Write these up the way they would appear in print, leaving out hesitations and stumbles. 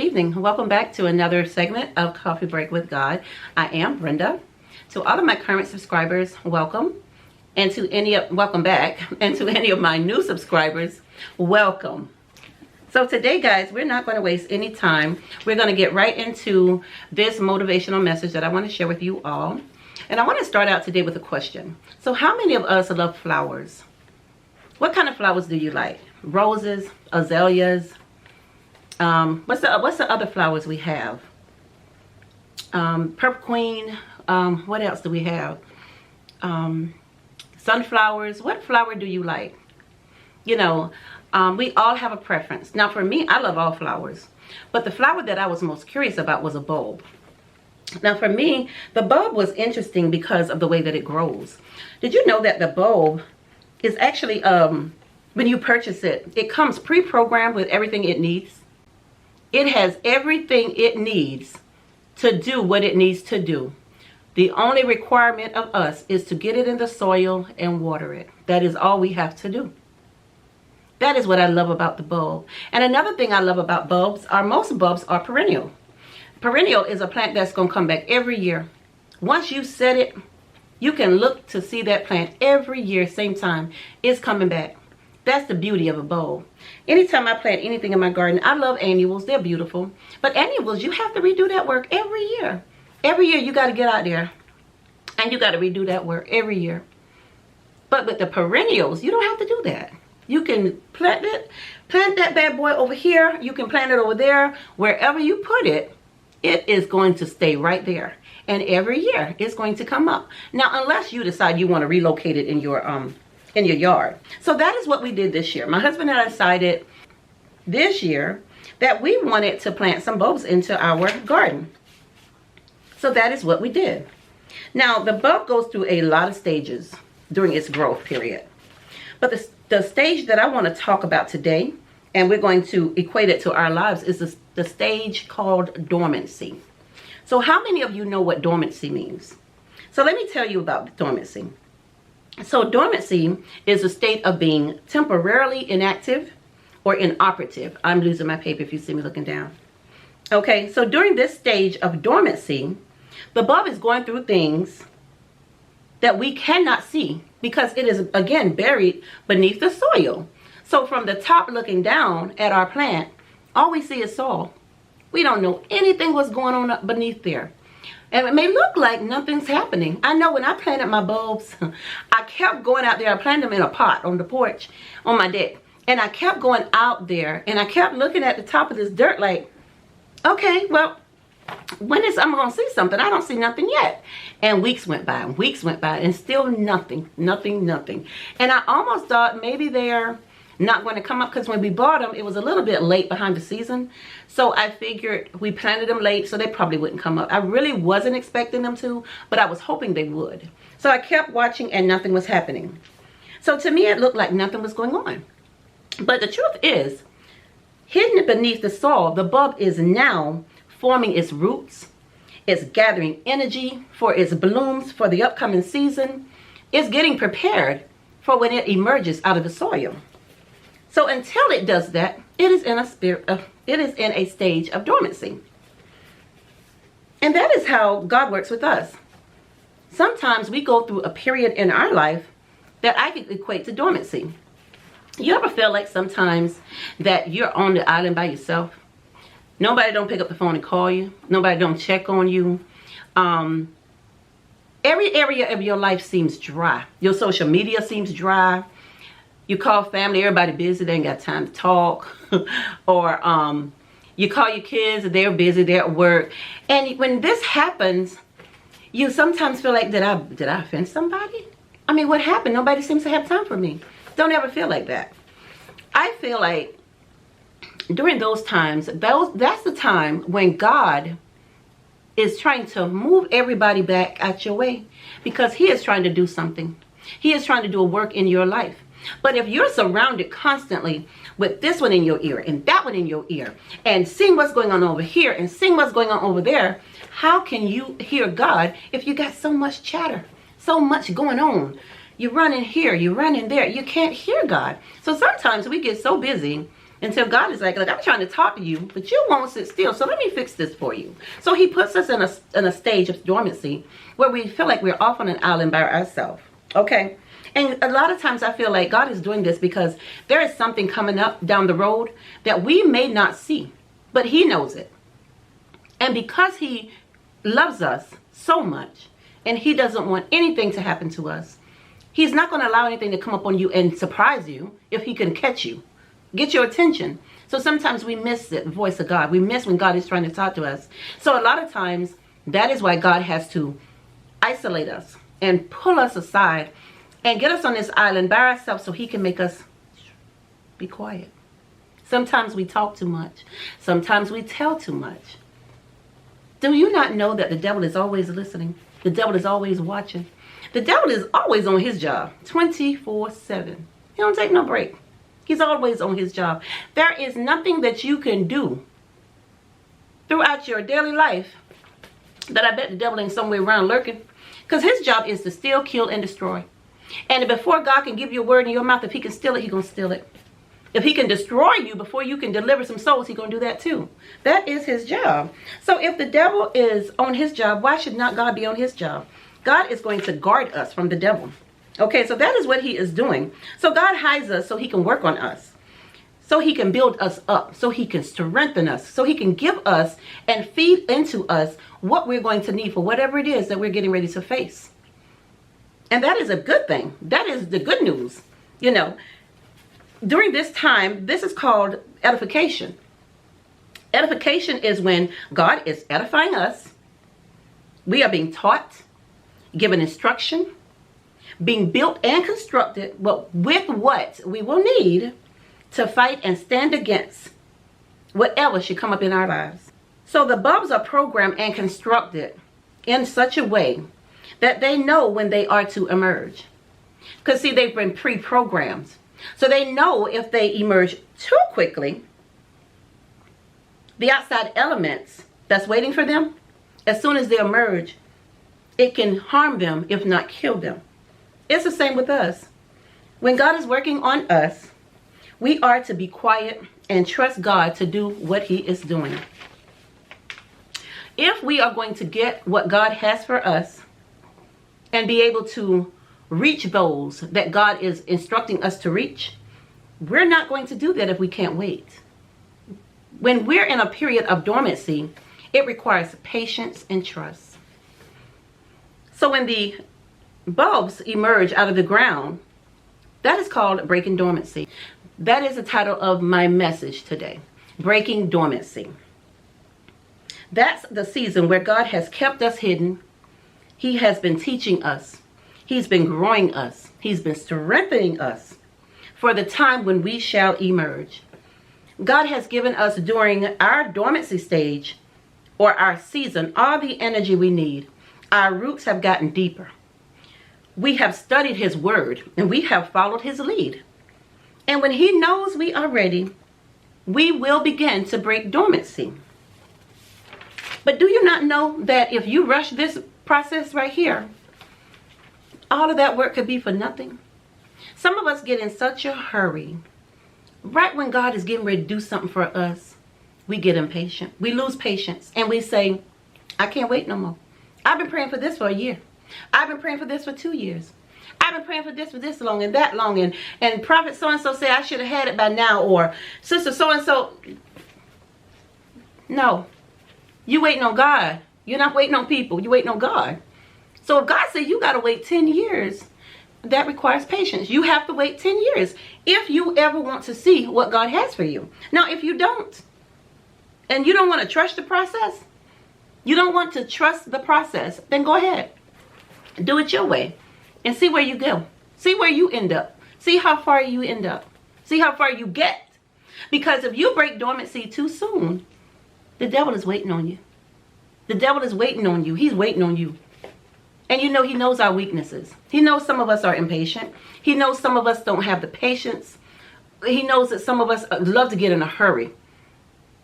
evening. Welcome back to another segment of Coffee Break with God. I am Brenda. To all of my current subscribers, welcome. And to welcome back. And to any of my new subscribers, welcome. So today, guys, we're not going to waste any time. We're going to get right into this motivational message that I want to share with you all. And I want to start out today with a question. So how many of us love flowers? What kind of flowers do you like? Roses, azaleas? What's the other flowers we have? Purple Queen. What else do we have? Sunflowers. What flower do you like? You know, we all have a preference. Now for me, I love all flowers. But the flower that I was most curious about was a bulb. Now for me, the bulb was interesting because of the way that it grows. Did you know that the bulb is actually, when you purchase it, it comes pre-programmed with everything it needs? It has everything it needs to do what it needs to do. The only requirement of us is to get it in the soil and water it. That is all we have to do. That is what I love about the bulb. And another thing I love about bulbs are most bulbs are perennial. Perennial is a plant that's going to come back every year. Once you set it, you can look to see that plant every year, same time. It's coming back. That's the beauty of a bulb. Anytime I plant anything in my garden, I love annuals. They're beautiful. But annuals, you have to redo that work every year. Every year you got to get out there and you got to redo that work every year. But with the perennials, you don't have to do that. You can plant that bad boy over here. You can plant it over there. Wherever you put it, it is going to stay right there. And every year it's going to come up. Now, unless you decide you want to relocate it in your yard. So that is what we did this year. My husband and I decided this year that we wanted to plant some bulbs into our garden. So that is what we did. Now, the bulb goes through a lot of stages during its growth period. But the stage that I want to talk about today, and we're going to equate it to our lives, is the stage called dormancy. So how many of you know what dormancy means? So let me tell you about dormancy. So dormancy is a state of being temporarily inactive or inoperative. I'm losing my paper if you see me looking down. Okay, so during this stage of dormancy, the bulb is going through things that we cannot see because it is, again, buried beneath the soil. So from the top looking down at our plant, all we see is soil. We don't know anything what's going on up beneath there. And it may look like nothing's happening. I know when I planted my bulbs, I kept going out there. I planted them in a pot on the porch, on my deck. And I kept going out there and I kept looking at the top of this dirt like, okay, well, when is I'm going to see something? I don't see nothing yet. And weeks went by and still nothing. And I almost thought maybe they're not going to come up because when we bought them, it was a little bit late behind the season. So I figured we planted them late, so they probably wouldn't come up. I really wasn't expecting them to, but I was hoping they would. So I kept watching and nothing was happening. So to me, it looked like nothing was going on. But the truth is, hidden beneath the soil, the bulb is now forming its roots. It's gathering energy for its blooms for the upcoming season. It's getting prepared for when it emerges out of the soil. So until it does that, it is in a stage of dormancy. And that is how God works with us. Sometimes we go through a period in our life that I could equate to dormancy. You ever feel like sometimes that you're on the island by yourself? Nobody don't pick up the phone and call you. Nobody don't check on you. Every area of your life seems dry. Your social media seems dry. You call family, everybody busy, they ain't got time to talk. Or you call your kids, they're busy, they're at work. And when this happens, you sometimes feel like, did I offend somebody? I mean, what happened? Nobody seems to have time for me. Don't ever feel like that. I feel like during those times, that's the time when God is trying to move everybody back out your way because he is trying to do something. He is trying to do a work in your life. But if you're surrounded constantly with this one in your ear and that one in your ear and seeing what's going on over here and seeing what's going on over there, how can you hear God if you got so much chatter, so much going on? You're running here, you're running there. You can't hear God. So sometimes we get so busy Until God is like, look, I'm trying to talk to you, but you won't sit still. So let me fix this for you. So he puts us in a stage of dormancy where we feel like we're off on an island by ourselves. Okay? And a lot of times I feel like God is doing this because there is something coming up down the road that we may not see, but he knows it. And because he loves us so much and he doesn't want anything to happen to us, he's not going to allow anything to come up on you and surprise you if he can catch you. Get your attention. So sometimes we miss the voice of God. We miss when God is trying to talk to us. So a lot of times that is why God has to isolate us and pull us aside and get us on this island by ourselves so he can make us be quiet. Sometimes we talk too much. Sometimes we tell too much. Do you not know that the devil is always listening? The devil is always watching. The devil is always on his job 24/7. He don't take no break. He's always on his job. There is nothing that you can do throughout your daily life that I bet the devil ain't somewhere around lurking. Because his job is to steal, kill, and destroy. And before God can give you a word in your mouth, if he can steal it, he's going to steal it. If he can destroy you before you can deliver some souls, he's going to do that too. That is his job. So if the devil is on his job, why should not God be on his job? God is going to guard us from the devil. Okay, so that is what he is doing. So God hides us so he can work on us. So he can build us up. So he can strengthen us. So he can give us and feed into us what we're going to need for whatever it is that we're getting ready to face. And that is a good thing. That is the good news. You know, during this time, this is called edification. Edification is when God is edifying us. We are being taught, given instruction, being built and constructed, but with what we will need to fight and stand against whatever should come up in our lives. So the bulbs are programmed and constructed in such a way that they know when they are to emerge. Because see, they've been pre-programmed. So they know if they emerge too quickly, the outside elements that's waiting for them, as soon as they emerge, it can harm them, if not kill them. It's the same with us. When God is working on us, we are to be quiet and trust God to do what he is doing. If we are going to get what God has for us and be able to reach those that God is instructing us to reach, we're not going to do that if we can't wait. When we're in a period of dormancy, it requires patience and trust. So when the bulbs emerge out of the ground, that is called breaking dormancy. That is the title of my message today, Breaking Dormancy. That's the season where God has kept us hidden. He has been teaching us. He's been growing us. He's been strengthening us for the time when we shall emerge. God has given us during our dormancy stage or our season all the energy we need. Our roots have gotten deeper. We have studied his word and we have followed his lead. And when he knows we are ready, we will begin to break dormancy. But do you not know that if you rush this process right here, all of that work could be for nothing? Some of us get in such a hurry. Right when God is getting ready to do something for us, we get impatient. We lose patience and we say, I can't wait no more. I've been praying for this for a year. I've been praying for this for 2 years. I've been praying for this long and that long. And prophet so-and-so said I should have had it by now. Or sister so-and-so. No. You waiting on God. You're not waiting on people. You're waiting on God. So if God said you got to wait 10 years, that requires patience. You have to wait 10 years if you ever want to see what God has for you. Now, if you don't, and you don't want to trust the process, you don't want to trust the process, then go ahead. Do it your way and see where you go. See where you end up. See how far you end up. See how far you get. Because if you break dormancy too soon, the devil is waiting on you. The devil is waiting on you. He's waiting on you. And you know, he knows our weaknesses. He knows some of us are impatient. He knows some of us don't have the patience. He knows that some of us love to get in a hurry.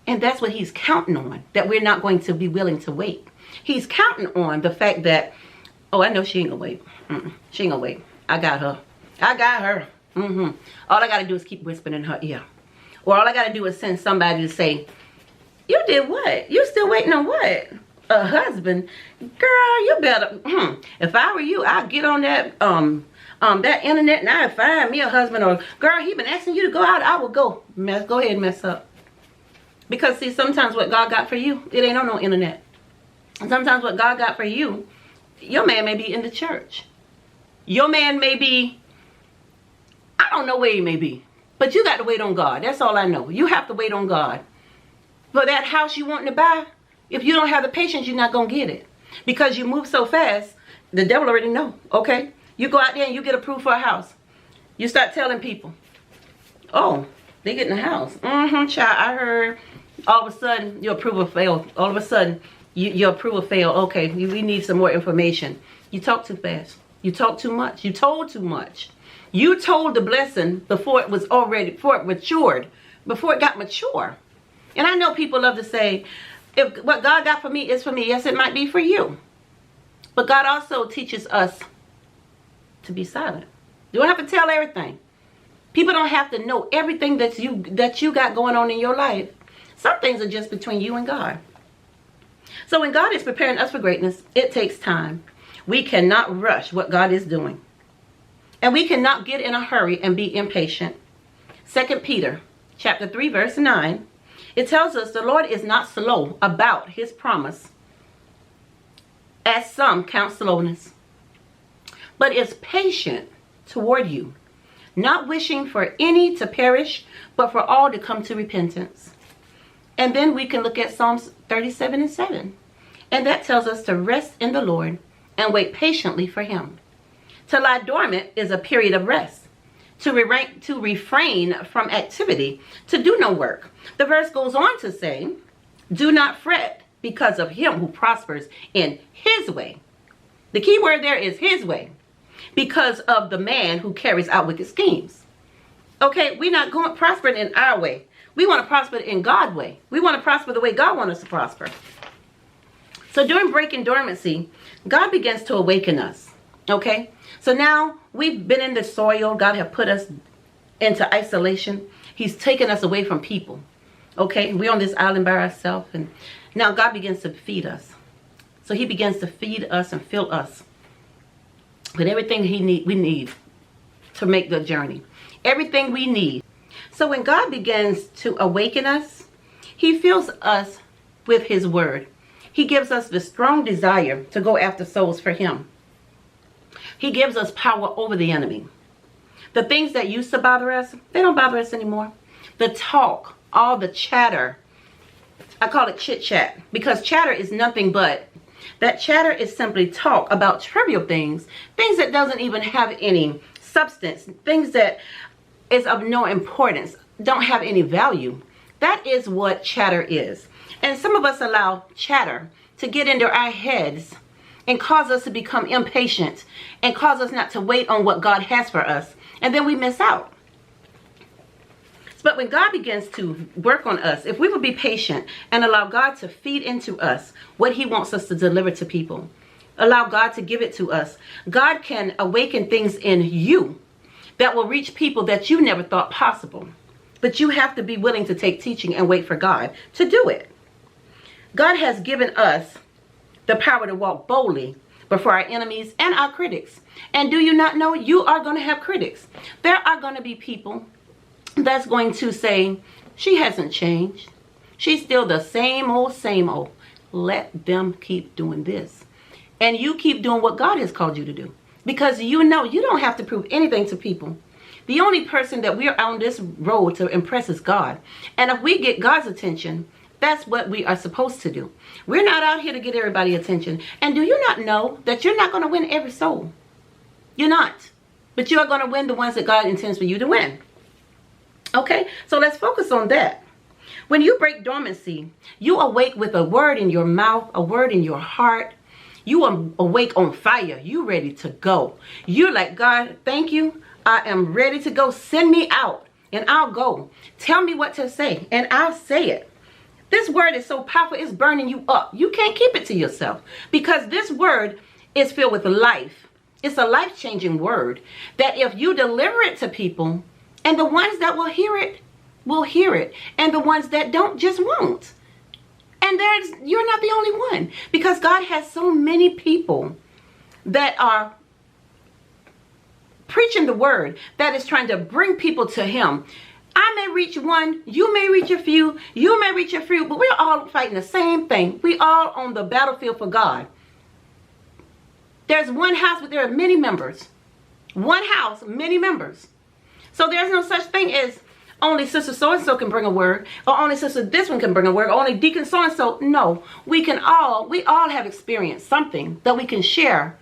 And that's what he's counting on, that we're not going to be willing to wait. He's counting on the fact that, oh, I know she ain't gonna wait. She ain't gonna wait. I got her. I got her. All I gotta do is keep whispering in her ear. Or all I got to do is send somebody to say, you did what? You still waiting on what? A husband? Girl, you better, if I were you, I'd get on that that internet and I'd find me a husband. Or, girl, he been asking you to go out, I will go. Go ahead and mess up. Because see, sometimes what God got for you, it ain't on no internet. And sometimes what God got for you, your man may be in the church. Your man may be, I don't know where he may be. But you got to wait on God. That's all I know. You have to wait on God. For that house you want to buy, if you don't have the patience, you're not going to get it. Because you move so fast, the devil already know, okay? You go out there and you get approved for a house. You start telling people, oh, they getting a house. Child, I heard all of a sudden your approval failed. All of a sudden your approval failed. Okay, we need some more information. You talk too fast. You talk too much. You told too much. You told the blessing before it was already, before it matured, before it got mature. And I know people love to say, if what God got for me is for me, yes, it might be for you. But God also teaches us to be silent. You don't have to tell everything. People don't have to know everything that you got going on in your life. Some things are just between you and God. So when God is preparing us for greatness, it takes time. We cannot rush what God is doing. And we cannot get in a hurry and be impatient. 2 Peter chapter 3 verse 9. It tells us the Lord is not slow about his promise, as some count slowness, but is patient toward you, not wishing for any to perish, but for all to come to repentance. And then we can look at Psalms 37 and 7. And that tells us to rest in the Lord and wait patiently for him. To lie dormant is a period of rest. To refrain from activity, to do no work. The verse goes on to say, do not fret because of him who prospers in his way. The key word there is his way. Because of the man who carries out wicked schemes. Okay, we're not going prospering in our way. We want to prosper in God's way. We want to prosper the way God wants us to prosper. So during breaking dormancy, God begins to awaken us. Okay, so now we've been in the soil. God have put us into isolation. He's taken us away from people. Okay, we're on this island by ourselves, and now God begins to feed us. So he begins to feed us and fill us with everything we need to make the journey. Everything we need. So when God begins to awaken us, he fills us with his word. He gives us the strong desire to go after souls for him. He gives us power over the enemy. The things that used to bother us, they don't bother us anymore. The talk, all the chatter, I call it chit chat, because chatter is nothing but, that chatter is simply talk about trivial things, things that doesn't even have any substance, things that is of no importance, don't have any value. That is what chatter is. And some of us allow chatter to get into our heads and cause us to become impatient and cause us not to wait on what God has for us. And then we miss out. But when God begins to work on us, if we would be patient and allow God to feed into us what he wants us to deliver to people, allow God to give it to us, God can awaken things in you that will reach people that you never thought possible. But you have to be willing to take teaching and wait for God to do it. God has given us the power to walk boldly before our enemies and our critics. And do you not know you are going to have critics? There are going to be people that's going to say, she hasn't changed. She's still the same old, same old. Let them keep doing this. And you keep doing what God has called you to do. Because you know you don't have to prove anything to people. The only person that we're on this road to impress is God. And if we get God's attention, that's what we are supposed to do. We're not out here to get everybody's attention. And do you not know that you're not going to win every soul? You're not. But you are going to win the ones that God intends for you to win. Okay, so let's focus on that. When you break dormancy, you awake with a word in your mouth, a word in your heart. You are awake on fire. You ready to go. You're like, God, thank you. I am ready to go. Send me out and I'll go. Tell me what to say and I'll say it. This word is so powerful, it's burning you up. You can't keep it to yourself because this word is filled with life. It's a life-changing word that if you deliver it to people, and the ones that will hear it, will hear it, and the ones that don't just won't. And you're not the only one, because God has so many people that are preaching the word, that is trying to bring people to him. I may reach one, you may reach a few, you may reach a few, but we're all fighting the same thing. We all on the battlefield for God. There's one house, but there are many members. One house, many members. So there's no such thing as only sister so-and-so can bring a word, or only sister this one can bring a word, or only deacon so-and-so. No, we all have experienced something that we can share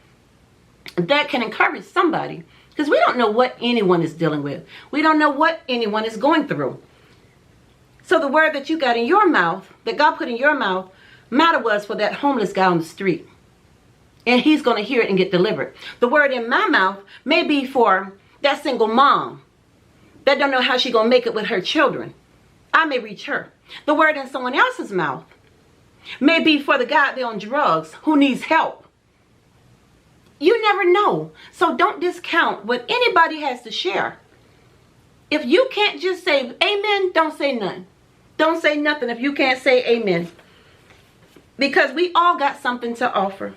that can encourage somebody. Because we don't know what anyone is dealing with. We don't know what anyone is going through. So the word that you got in your mouth, that God put in your mouth, was for that homeless guy on the street. And he's going to hear it and get delivered. The word in my mouth may be for that single mom that don't know how she's going to make it with her children. I may reach her. The word in someone else's mouth may be for the guy out there on drugs who needs help. You never know. So don't discount what anybody has to share. If you can't just say amen, don't say none. Don't say nothing if you can't say amen. Because we all got something to offer.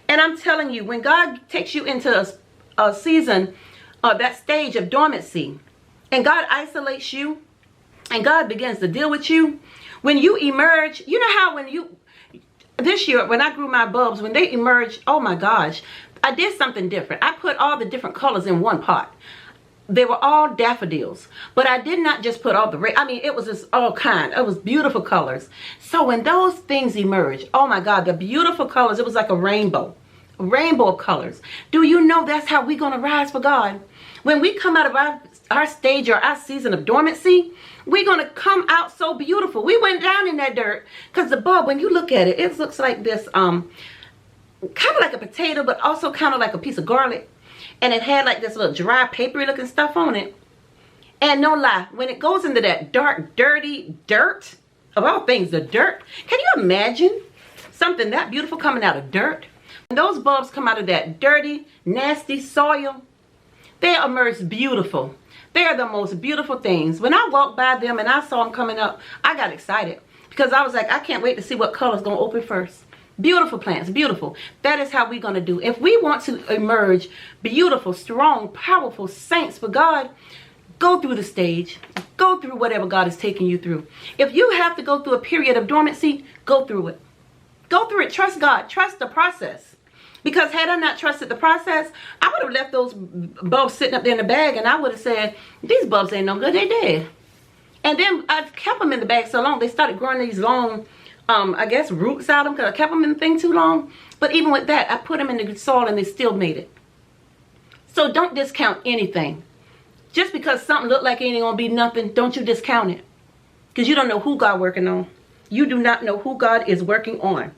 And I'm telling you, when God takes you into a season, that stage of dormancy, and God isolates you, and God begins to deal with you, when you emerge, you know how this year when I grew my bulbs, when they emerged, oh my gosh, I did something different. I put all the different colors in one pot. They were all daffodils, but I did not just put all the red. I mean, it was just all kind. It was beautiful colors. So when those things emerged, oh my God, the beautiful colors, it was like a rainbow of colors. Do you know that's how we're going to rise for God? When we come out of our stage or our season of dormancy, we're going to come out so beautiful. We went down in that dirt because the bulb, when you look at it, it looks like this, kind of like a potato, but also kind of like a piece of garlic. And it had like this little dry, papery looking stuff on it. And no lie, when it goes into that dark, dirty dirt, of all things, the dirt, can you imagine something that beautiful coming out of dirt? When those bulbs come out of that dirty, nasty soil, they emerge beautiful. They are the most beautiful things. When I walked by them and I saw them coming up, I got excited. Because I was like, I can't wait to see what color's going to open first. Beautiful plants, beautiful. That is how we're going to do. If we want to emerge beautiful, strong, powerful saints for God, go through the stage. Go through whatever God is taking you through. If you have to go through a period of dormancy, go through it. Go through it. Trust God. Trust the process. Because had I not trusted the process, I would have left those bulbs sitting up there in the bag, and I would have said, these bulbs ain't no good. They dead. And then I kept them in the bag so long, they started growing these long, I guess, roots out of them, because I kept them in the thing too long. But even with that, I put them in the soil and they still made it. So don't discount anything. Just because something look like it ain't gonna be nothing, don't you discount it. Because you don't know who God working on. You do not know who God is working on.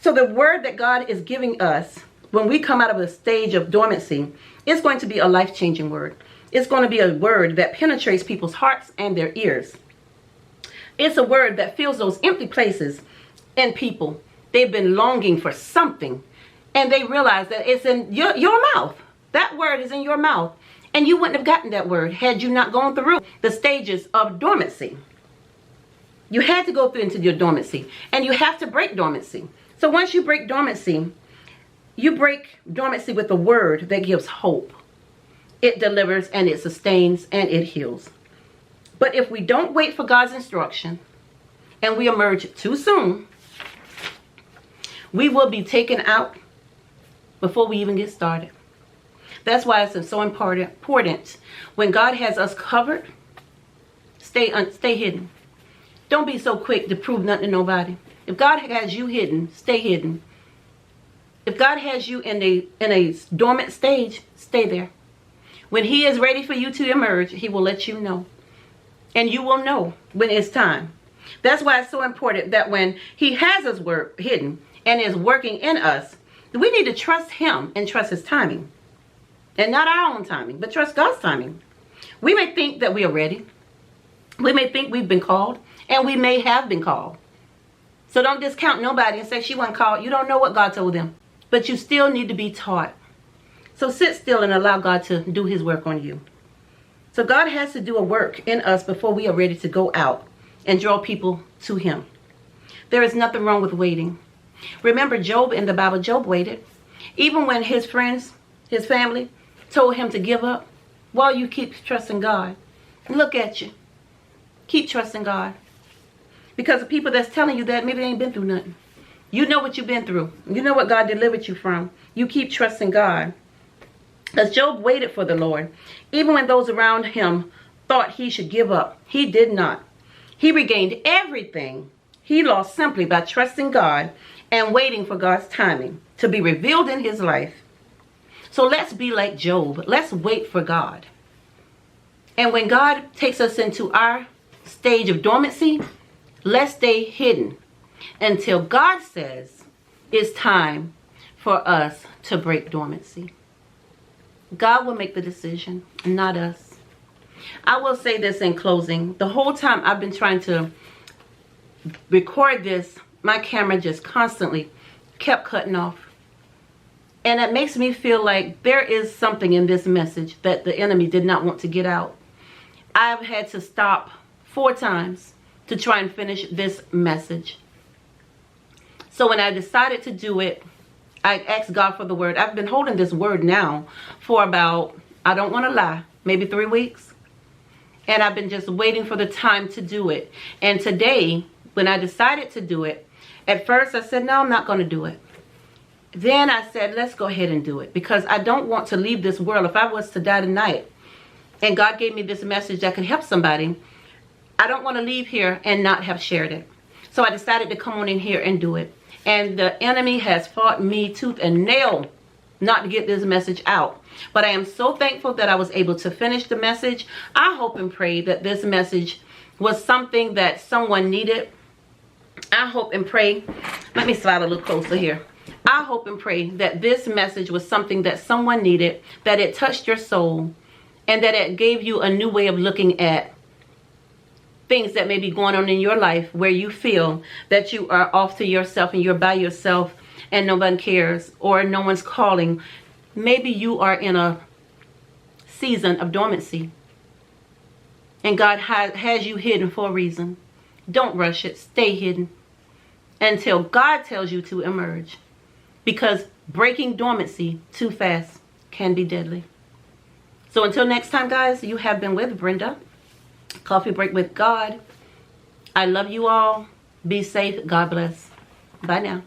So the word that God is giving us when we come out of the stage of dormancy is going to be a life-changing word. It's going to be a word that penetrates people's hearts and their ears. It's a word that fills those empty places in people. They've been longing for something, and they realize that it's in your mouth. That word is in your mouth, and you wouldn't have gotten that word had you not gone through the stages of dormancy. You had to go through into your dormancy, and you have to break dormancy. So once you break dormancy, you break dormancy with a word that gives hope. It delivers, and it sustains, and it heals. But if we don't wait for God's instruction and we emerge too soon, we will be taken out before we even get started. That's why it's so important when God has us covered, stay hidden. Don't be so quick to prove nothing to nobody. If God has you hidden, stay hidden. If God has you in a dormant stage, stay there. When he is ready for you to emerge, he will let you know. And you will know when it's time. That's why it's so important that when he has his word hidden and is working in us, we need to trust him and trust his timing. And not our own timing, but trust God's timing. We may think that we are ready. We may think we've been called, and we may have been called. So don't discount nobody and say she wasn't called. You don't know what God told them. But you still need to be taught. So sit still and allow God to do his work on you. So God has to do a work in us before we are ready to go out and draw people to him. There is nothing wrong with waiting. Remember Job in the Bible. Job waited. Even when his friends, his family, told him to give up, while you keep trusting God. Look at you. Keep trusting God. Because the people that's telling you that, maybe they ain't been through nothing. You know what you've been through. You know what God delivered you from. You keep trusting God. Because Job waited for the Lord. Even when those around him thought he should give up, he did not. He regained everything he lost simply by trusting God and waiting for God's timing to be revealed in his life. So let's be like Job. Let's wait for God. And when God takes us into our stage of dormancy, let's stay hidden until God says it's time for us to break dormancy. God will make the decision, not us. I will say this in closing. The whole time I've been trying to record this, my camera just constantly kept cutting off. And it makes me feel like there is something in this message that the enemy did not want to get out. I've had to stop 4 times to try and finish this message. So when I decided to do it, I asked God for the word. I've been holding this word now for about, I don't want to lie, maybe 3 weeks. And I've been just waiting for the time to do it. And today, when I decided to do it, at first I said, no, I'm not going to do it. Then I said, let's go ahead and do it. Because I don't want to leave this world. If I was to die tonight, and God gave me this message that could help somebody, I don't want to leave here and not have shared it. So I decided to come on in here and do it. And the enemy has fought me tooth and nail not to get this message out. But I am so thankful that I was able to finish the message. I hope and pray that this message was something that someone needed. I hope and pray. Let me slide a little closer here. I hope and pray that this message was something that someone needed, that it touched your soul, and that it gave you a new way of looking at things that may be going on in your life where you feel that you are off to yourself and you're by yourself and no one cares or no one's calling. Maybe you are in a season of dormancy and God has you hidden for a reason. Don't rush it. Stay hidden until God tells you to emerge, because breaking dormancy too fast can be deadly. So until next time, guys, you have been with Brenda. Coffee Break with God. I love you all. Be safe. God bless. Bye now.